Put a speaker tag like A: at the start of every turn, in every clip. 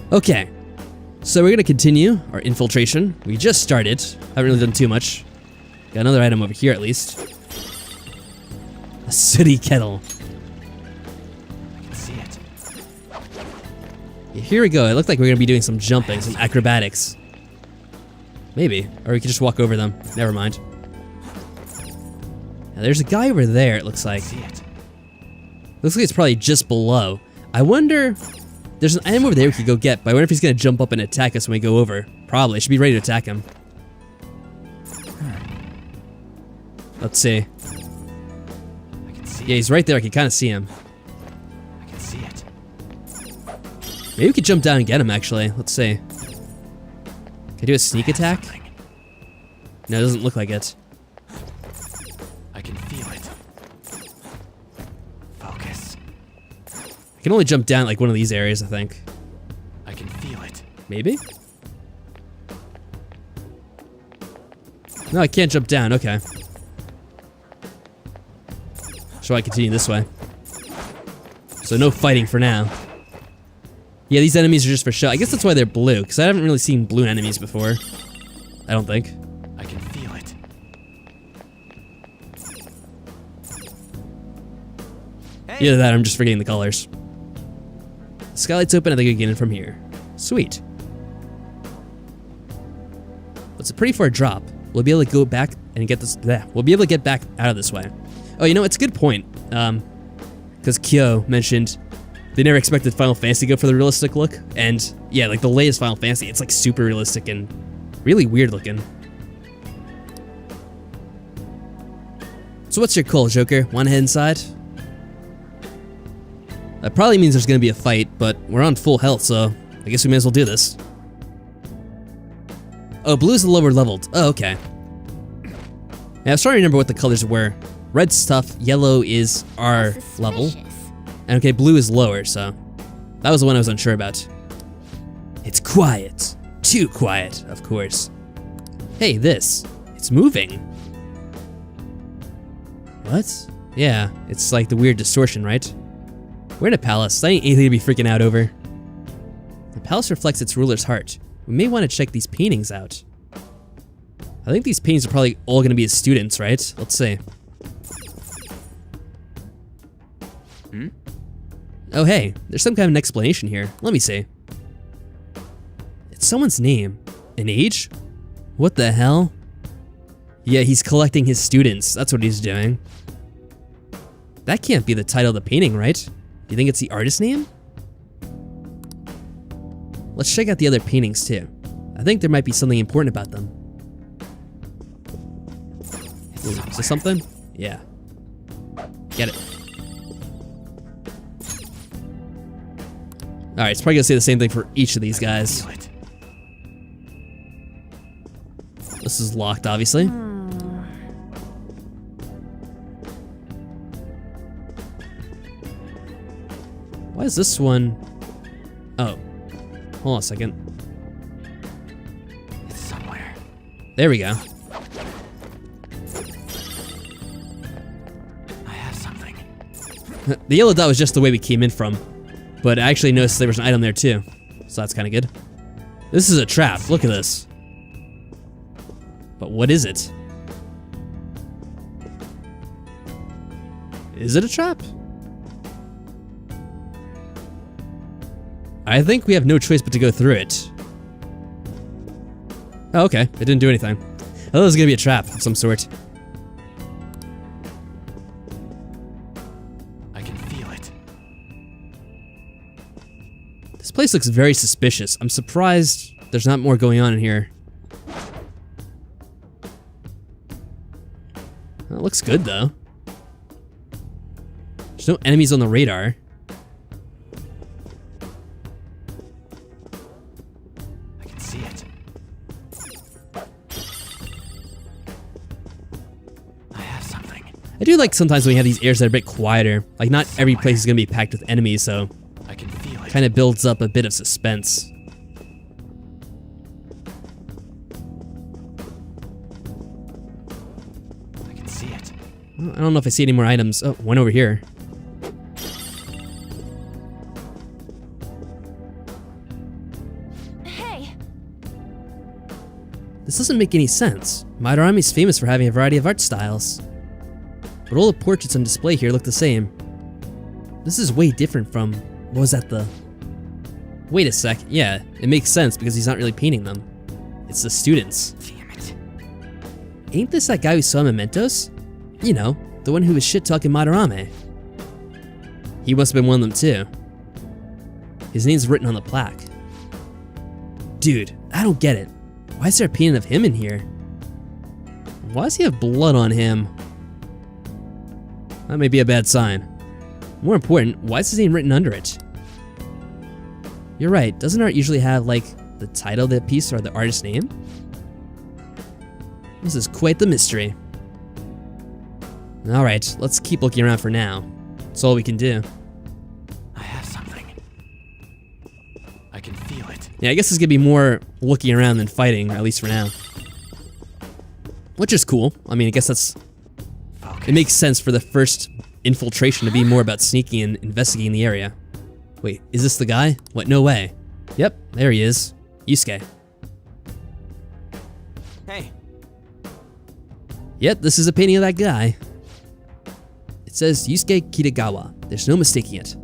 A: Okay, so we're gonna continue our infiltration. We just started. Haven't really done too much. Got another item over here at least. A sooty kettle.
B: I can see it.
A: Yeah, here we go. It looked like we were gonna be doing some jumping, some acrobatics. Maybe, or we could just walk over them. Never mind. Now, there's a guy over there. It looks like. Looks like it's probably just below. I wonder. There's an item over there we could go get, but I wonder if he's gonna jump up and attack us when we go over. Probably. Should be ready to attack him. Let's see.
B: I can see
A: Yeah, he's right there. I can kind of see him.
B: I can see it.
A: Maybe we could jump down and get him, actually. Let's see. Can I do a sneak attack? No, it doesn't look like it.
B: I can feel it. Focus.
A: I can only jump down like one of these areas, I think.
B: I can feel it.
A: Maybe? No, I can't jump down. Okay. So I continue this way. So no fighting for now. Yeah, these enemies are just for show. I guess that's why they're blue, because I haven't really seen blue enemies before. I don't think.
B: I can feel it.
A: Either that or I'm just forgetting the colors. The skylight's open, I think we can get in from here. Sweet. It's a pretty far drop. We'll be able to go back and get this. Bleh. We'll be able to get back out of this way. Oh, you know, it's a good point. Because Kyo mentioned they never expected Final Fantasy to go for the realistic look. And yeah, like the latest Final Fantasy, it's like super realistic and really weird looking. So what's your call, Joker? Wanna head inside? That probably means there's gonna be a fight, but we're on full health, so I guess we may as well do this. Oh, blue is the lower leveled. Oh, okay. Yeah, I was trying to remember what the colors were. Red stuff, yellow is our level. And okay, blue is lower, so that was the one I was unsure about. It's quiet. Too quiet, of course. Hey, this. It's moving. What? Yeah, it's like the weird distortion, right? We're in a palace. That ain't anything to be freaking out over. The palace reflects its ruler's heart. We may want to check these paintings out. I think these paintings are probably all going to be his students, right? Let's see. Oh hey, there's some kind of an explanation here. Let me see. It's someone's name. An age? What the hell? Yeah, he's collecting his students. That's what he's doing. That can't be the title of the painting, right? Do you think it's the artist's name? Let's check out the other paintings too. I think there might be something important about them. Ooh, is this something? Yeah. Get it. Alright, it's probably gonna say the same thing for each of these guys. This is locked, obviously. Why is this one? Oh. Hold on a second.
B: It's somewhere.
A: There we go.
B: I have something.
A: The yellow dot was just the way we came in from. But I actually noticed there was an item there too. So that's kind of good. This is a trap. Look at this. But what is it? Is it a trap? I think we have no choice but to go through it. Oh, okay. It didn't do anything. I thought it was gonna be a trap of some sort.
B: I can feel it.
A: This place looks very suspicious. I'm surprised there's not more going on in here. That looks good though. There's no enemies on the radar.
B: I can see it. I have something.
A: I do like sometimes when you have these areas that are a bit quieter. Like not every place is gonna be packed with enemies, so
B: I can feel it.
A: kind of builds up a bit of suspense.
B: I can see it.
A: Well, I don't know if I see any more items. Oh, one over here. This doesn't make any sense. Madarame is famous for having a variety of art styles. But all the portraits on display here look the same. This is way different from, what was that, the... Wait a sec, yeah, it makes sense because he's not really painting them. It's the students.
B: Damn it.
A: Ain't this that guy we saw in Mementos? You know, the one who was shit-talking Madarame. He must have been one of them too. His name's written on the plaque. Dude, I don't get it. Why is there a painting of him in here? Why does he have blood on him? That may be a bad sign. More important, why is his name written under it? You're right, doesn't art usually have, like, the title of the piece or the artist's name? This is quite the mystery. Alright, let's keep looking around for now. That's all we can do.
B: I have something. I can feel it.
A: Yeah, I guess it's gonna be more looking around than fighting, at least for now. Which is cool. I mean, I guess that's...
B: Focus.
A: It makes sense for the first infiltration to be more about sneaking and investigating the area. Wait, is this the guy? What, no way. Yep, there he is. Yusuke.
B: Hey.
A: Yep, this is a painting of that guy. It says Yusuke Kitagawa. There's no mistaking it.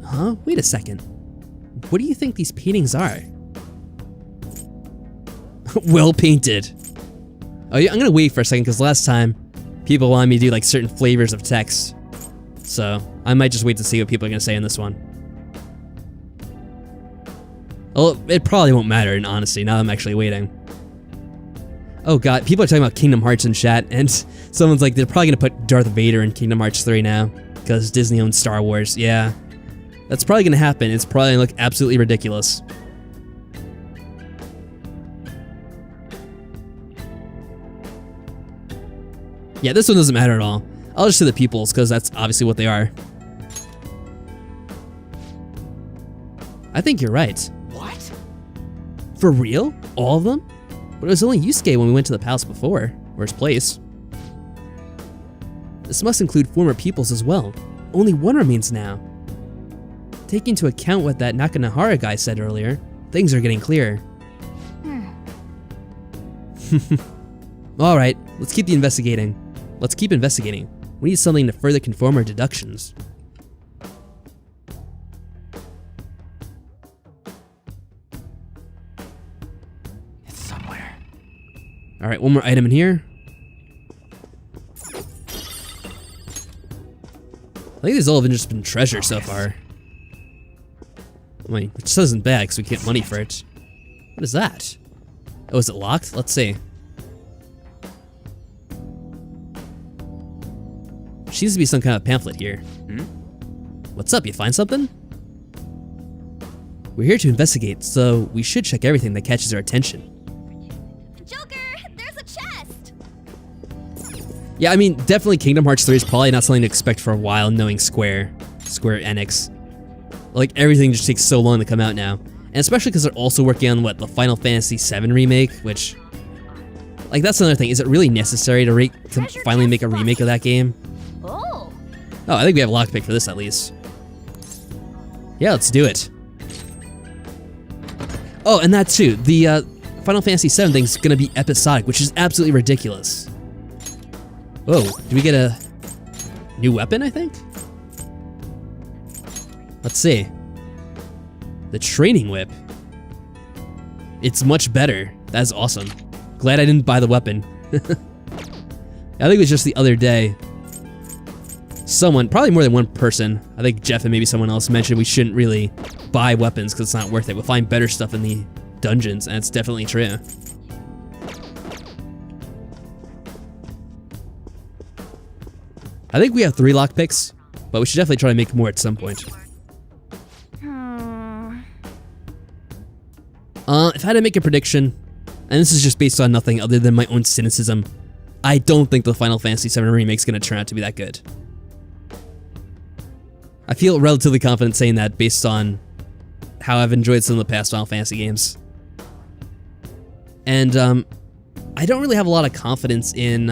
A: Huh? Wait a second. What do you think these paintings are? Well painted. Oh yeah, I'm gonna wait for a second because last time people wanted me to do like certain flavors of text. So I might just wait to see what people are gonna say in this one. Well, it probably won't matter in honesty now that I'm actually waiting. Oh god, people are talking about Kingdom Hearts in chat, and someone's like, they're probably gonna put Darth Vader in Kingdom Hearts 3 now, because Disney owns Star Wars. Yeah, that's probably gonna happen. It's probably gonna look absolutely ridiculous. Yeah, this one doesn't matter at all. I'll just say the peoples, because that's obviously what they are. I think you're right.
B: What?
A: For real? All of them? But it was only Yusuke when we went to the palace before, or his place. This must include former pupils as well. Only one remains now. Taking into account what that Nakanahara guy said earlier, things are getting clearer. Alright, let's keep investigating. Let's keep investigating. We need something to further confirm our deductions.
B: It's somewhere.
A: Alright, one more item in here. I think these all have just been treasure so far. I mean, which isn't bad because we get money for it. What is that? Oh, is it locked? Let's see. Seems to be some kind of pamphlet here. What's up? You find something? We're here to investigate, so we should check everything that catches our attention.
C: Joker, there's a chest.
A: Yeah, I mean, definitely Kingdom Hearts 3 is probably not something to expect for a while, knowing Square Enix. Like, everything just takes so long to come out now. And especially because they're also working on, what, the Final Fantasy VII remake, which... Like, that's another thing. Is it really necessary to finally make a remake of that game?
C: Oh.
A: Oh, I think we have a lockpick for this at least. Yeah, let's do it. Oh, and that too. The Final Fantasy VII thing's gonna be episodic, which is absolutely ridiculous. Whoa, do we get a new weapon, I think? Let's see. The training whip. It's much better. That's awesome. Glad I didn't buy the weapon. I think it was just the other day. Someone, probably more than one person, I think Jeff and maybe someone else mentioned we shouldn't really buy weapons because it's not worth it. We'll find better stuff in the dungeons, and it's definitely true. I think we have 3 lockpicks, but we should definitely try to make more at some point. If I had to make a prediction, and this is just based on nothing other than my own cynicism, I don't think the Final Fantasy VII Remake's gonna turn out to be that good. I feel relatively confident saying that based on how I've enjoyed some of the past Final Fantasy games. And, I don't really have a lot of confidence in,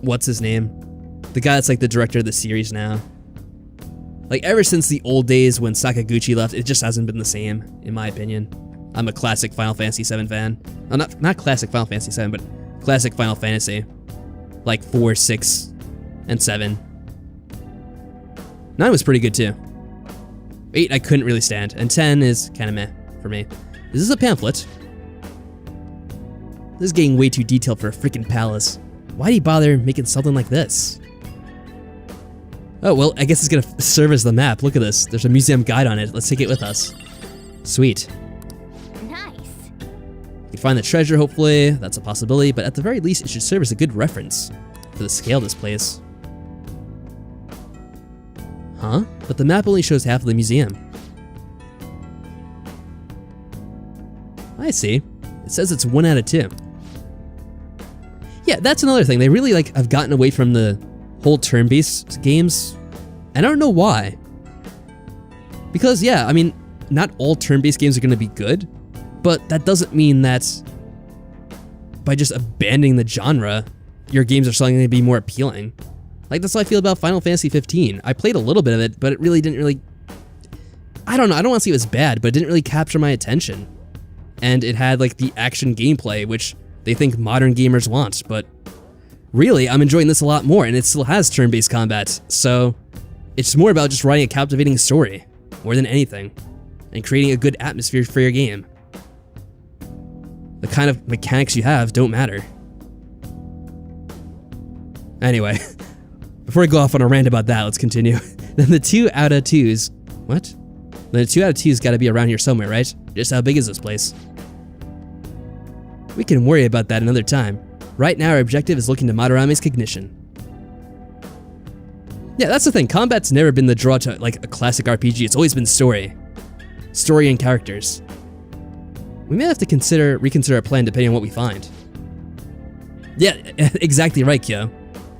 A: what's his name? The guy that's like the director of the series now. Like, ever since the old days when Sakaguchi left, it just hasn't been the same, in my opinion. I'm a classic Final Fantasy VII fan. Not classic Final Fantasy VII, but classic Final Fantasy. Like 4, 6, and 7. 9 was pretty good too. 8 I couldn't really stand, and 10 is kind of meh for me. This is a pamphlet. This is getting way too detailed for a freaking palace. Why'd he bother making something like this? Oh, well, I guess it's gonna serve as the map. Look at this. There's a museum guide on it. Let's take it with us. Sweet.
C: Nice.
A: You can find the treasure, hopefully. That's a possibility, but at the very least, it should serve as a good reference for the scale of this place. Huh? But the map only shows half of the museum. I see. It says it's 1 out of 2. Yeah, that's another thing. They really have gotten away from the whole turn-based games. I don't know why. Because yeah, I mean, not all turn-based games are going to be good, but that doesn't mean that by just abandoning the genre, your games are suddenly going to be more appealing. Like, that's how I feel about Final Fantasy 15. I played a little bit of it, but it really didn't really... I don't know, I don't want to say it was bad, but it didn't really capture my attention. And it had the action gameplay, which they think modern gamers want, but really, I'm enjoying this a lot more, and it still has turn-based combat, so it's more about just writing a captivating story, more than anything, and creating a good atmosphere for your game. The kind of mechanics you have don't matter. Anyway, before I go off on a rant about that, let's continue. Then the 2 out of 2s... What? Then the 2 out of 2's gotta be around here somewhere, right? Just how big is this place? We can worry about that another time. Right now, our objective is looking to Madarame's cognition. Yeah, that's the thing. Combat's never been the draw to a classic RPG. It's always been story. Story and characters. We may have to reconsider our plan depending on what we find. Yeah, exactly right, Kyo.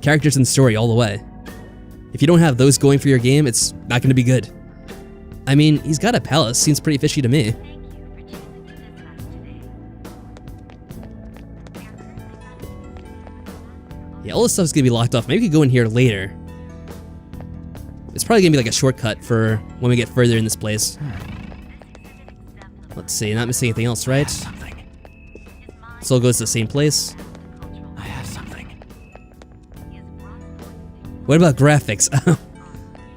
A: Characters and story all the way. If you don't have those going for your game, it's not going to be good. I mean, he's got a palace. Seems pretty fishy to me. Yeah, all this stuff's gonna be locked off. Maybe we could go in here later. It's probably gonna be a shortcut for when we get further in this place. Let's see, not missing anything else, right? Still goes to the same place.
B: I have something.
A: What about graphics?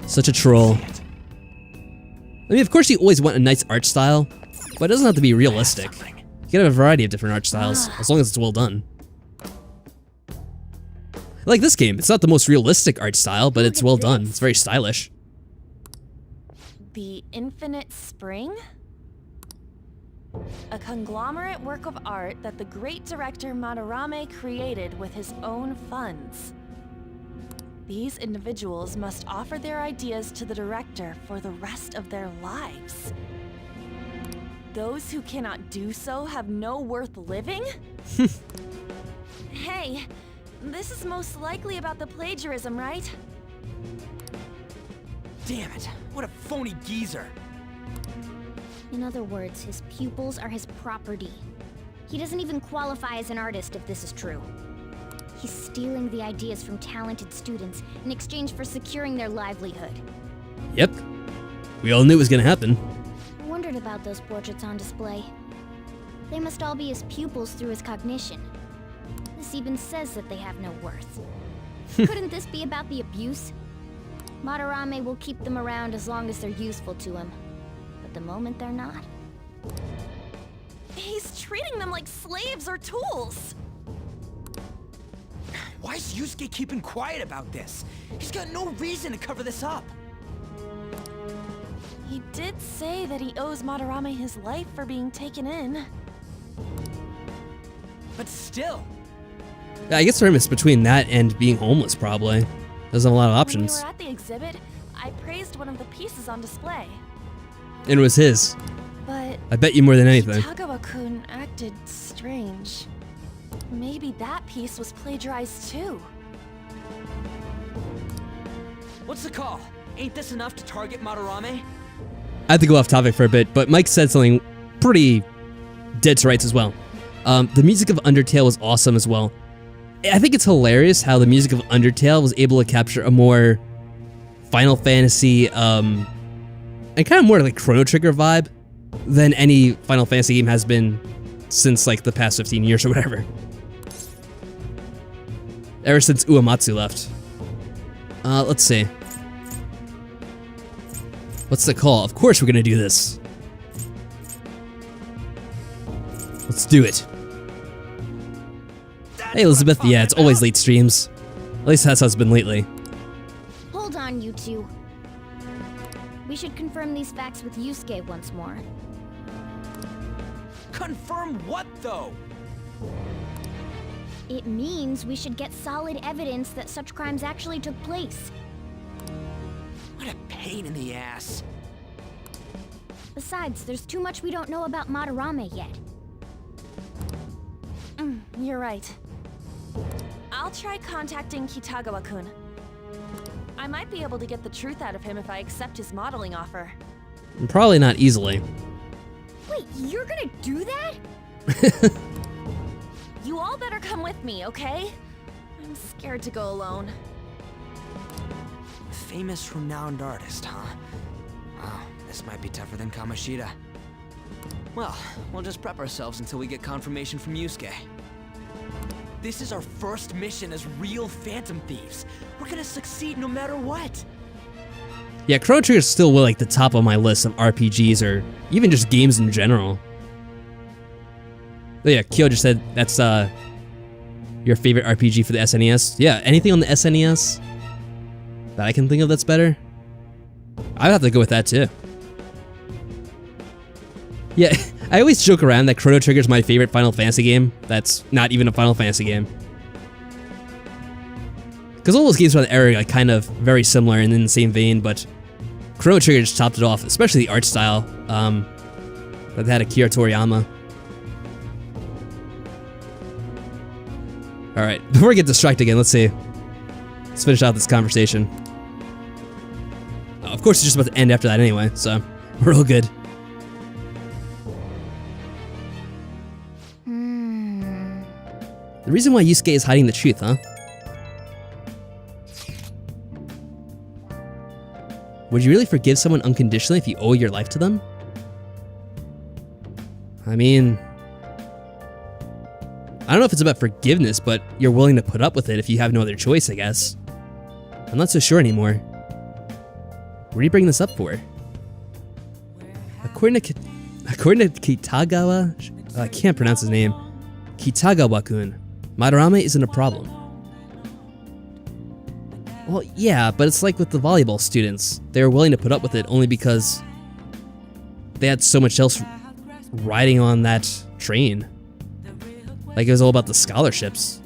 A: Such a troll. I mean, of course you always want a nice art style, but it doesn't have to be realistic. You can have a variety of different art styles, as long as it's well done. Like this game, it's not the most realistic art style, but it's well done. It's very stylish.
D: The Infinite Spring? A conglomerate work of art that the great director Madarame created with his own funds. These individuals must offer their ideas to the director for the rest of their lives. Those who cannot do so have no worth living? Hey, this is most likely about the plagiarism, right?
B: Damn it, what a phony geezer.
C: In other words, his pupils are his property. He doesn't even qualify as an artist if this is true. He's stealing the ideas from talented students in exchange for securing their livelihood.
A: Yep. We all knew it was gonna happen.
C: I wondered about those portraits on display. They must all be his pupils through his cognition. This even says that they have no worth. Couldn't this be about the abuse? Madarame will keep them around as long as they're useful to him. But the moment they're not...
D: He's treating them like slaves or tools!
B: Why is Yusuke keeping quiet about this? He's got no reason to cover this up.
D: He did say that he owes Madarame his life for being taken in.
B: But still...
A: Yeah, I guess for him it's between that and being homeless, probably. Doesn't have a lot of options.
D: When we were at the exhibit, I praised one of the pieces on display.
A: And it was his.
D: But
A: I bet you more than anything.
D: Kitagawa-kun acted strange. Maybe that piece was plagiarized too.
B: What's the call? Ain't this enough to target Madarame?
A: I have to go off topic for a bit, but Mike said something pretty dead to rights as well. The music of Undertale was awesome as well. I think it's hilarious how the music of Undertale was able to capture a more Final Fantasy, and kind of more like Chrono Trigger vibe than any Final Fantasy game has been since like the past 15 years or whatever. Ever since Uematsu left. Let's see. What's the call? Of course we're gonna do this. Let's do it. Hey Elizabeth, yeah, it's always late streams. At least that's how it's been lately.
C: Hold on, you two. We should confirm these facts with Yusuke once more.
B: Confirm what, though?
C: It means we should get solid evidence that such crimes actually took place.
B: What a pain in the ass.
C: Besides, there's too much we don't know about Madarame yet.
D: You're right. I'll try contacting Kitagawa-kun. I might be able to get the truth out of him if I accept his modeling offer.
A: Probably not easily.
C: Wait, you're gonna do that?
D: You all better come with me, okay? I'm scared to go alone.
B: Famous, renowned artist, huh? Wow, this might be tougher than Kamoshida. Well, we'll just prep ourselves until we get confirmation from Yusuke. This is our first mission as real Phantom Thieves. We're gonna succeed no matter what.
A: Yeah, Chrono Trigger is still like the top of my list of RPGs or even just games in general. Oh yeah, Kyo just said that's your favorite RPG for the SNES. Yeah, anything on the SNES that I can think of that's better, I'd have to go with that too. Yeah, I always joke around that Chrono Trigger is my favorite Final Fantasy game. That's not even a Final Fantasy game. Because all those games from the era are kind of very similar and in the same vein, but Chrono Trigger just topped it off, especially the art style that had Akira Toriyama. Alright, before we get distracted again, let's see. Let's finish out this conversation. Of course, it's just about to end after that anyway, so we're all good. The reason why Yusuke is hiding the truth, huh? Would you really forgive someone unconditionally if you owe your life to them? I mean, I don't know if it's about forgiveness, but you're willing to put up with it if you have no other choice, I guess. I'm not so sure anymore. What are you bringing this up for? According to Kitagawa, I can't pronounce his name, Kitagawa-kun, Madarame isn't a problem. Well, yeah, but it's like with the volleyball students. They were willing to put up with it only because they had so much else riding on that train. Like, it was all about the scholarships.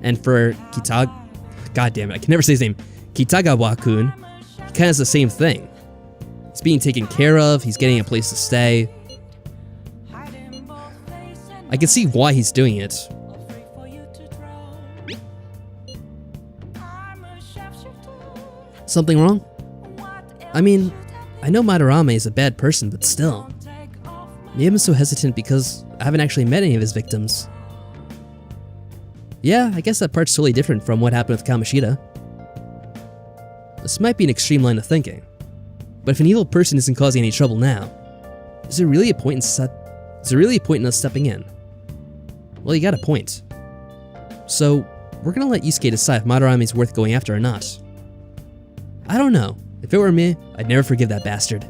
A: And for God damn it, I can never say his name. Kitagawa-kun, he kind of has the same thing. He's being taken care of, he's getting a place to stay. I can see why he's doing it. Something wrong? I mean, I know Madarame is a bad person, but still. Maybe I'm so hesitant because I haven't actually met any of his victims. Yeah, I guess that part's totally different from what happened with Kamoshida. This might be an extreme line of thinking, but if an evil person isn't causing any trouble now, is there really a point in us stepping in? Well, you got a point. So, we're gonna let Yusuke decide if Madarame is worth going after or not. I don't know. If it were me, I'd never forgive that bastard.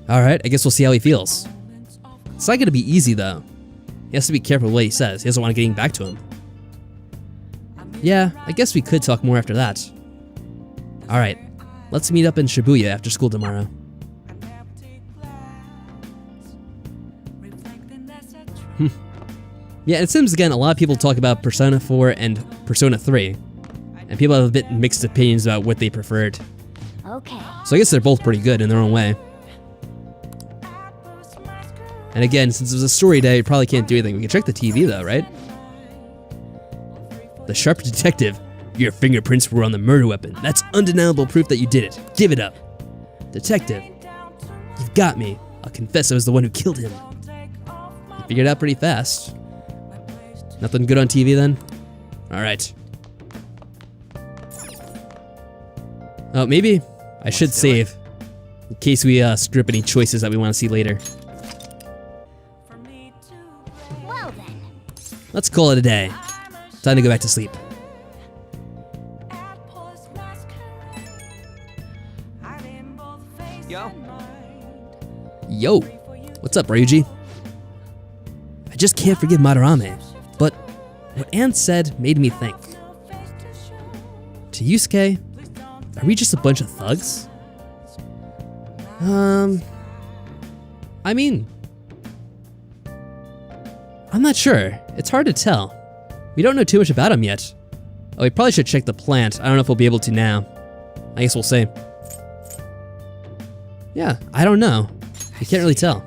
A: Alright, I guess we'll see how he feels. It's not gonna be easy though. He has to be careful with what he says. He doesn't want to getting back to him. Yeah, I guess we could talk more after that. Alright, let's meet up in Shibuya after school tomorrow. Yeah, it seems again a lot of people talk about Persona 4 and Persona 3. And people have a bit mixed opinions about what they preferred.
C: Okay.
A: So I guess they're both pretty good in their own way. And again, since it was a story day, you probably can't do anything. We can check the TV though, right? The sharp detective. Your fingerprints were on the murder weapon. That's undeniable proof that you did it. Give it up. Detective. You've got me. I'll confess I was the one who killed him. You figured it out pretty fast. Nothing good on TV then? Alright. Oh, maybe I should save. in case we screw up any choices that we want to see later.
C: Well then.
A: Let's call it a day. Time to go back to sleep.
B: Yo.
A: Yo, what's up, Ryuji? I just can't forgive Madarame, but what Anne said made me think. To Yusuke, are we just a bunch of thugs? I mean, I'm not sure. It's hard to tell. We don't know too much about him yet. Oh, we probably should check the plant. I don't know if we'll be able to now. I guess we'll see. Yeah, I don't know. You can't really tell.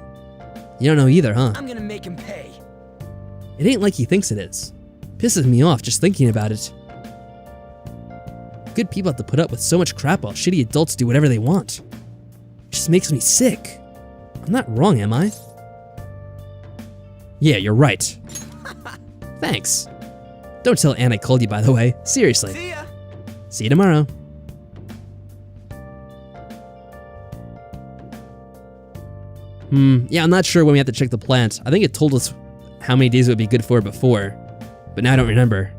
A: You don't know either, huh?
B: I'm gonna make him pay.
A: It ain't like he thinks it is. Pisses me off just thinking about it. Good people have to put up with so much crap while shitty adults do whatever they want. It just makes me sick. I'm not wrong, am I? Yeah, you're right. Thanks. Don't tell Anne I called you, by the way. Seriously.
B: See ya.
A: See you tomorrow. Yeah, I'm not sure when we have to check the plant. I think it told us how many days it would be good for before, but now I don't remember.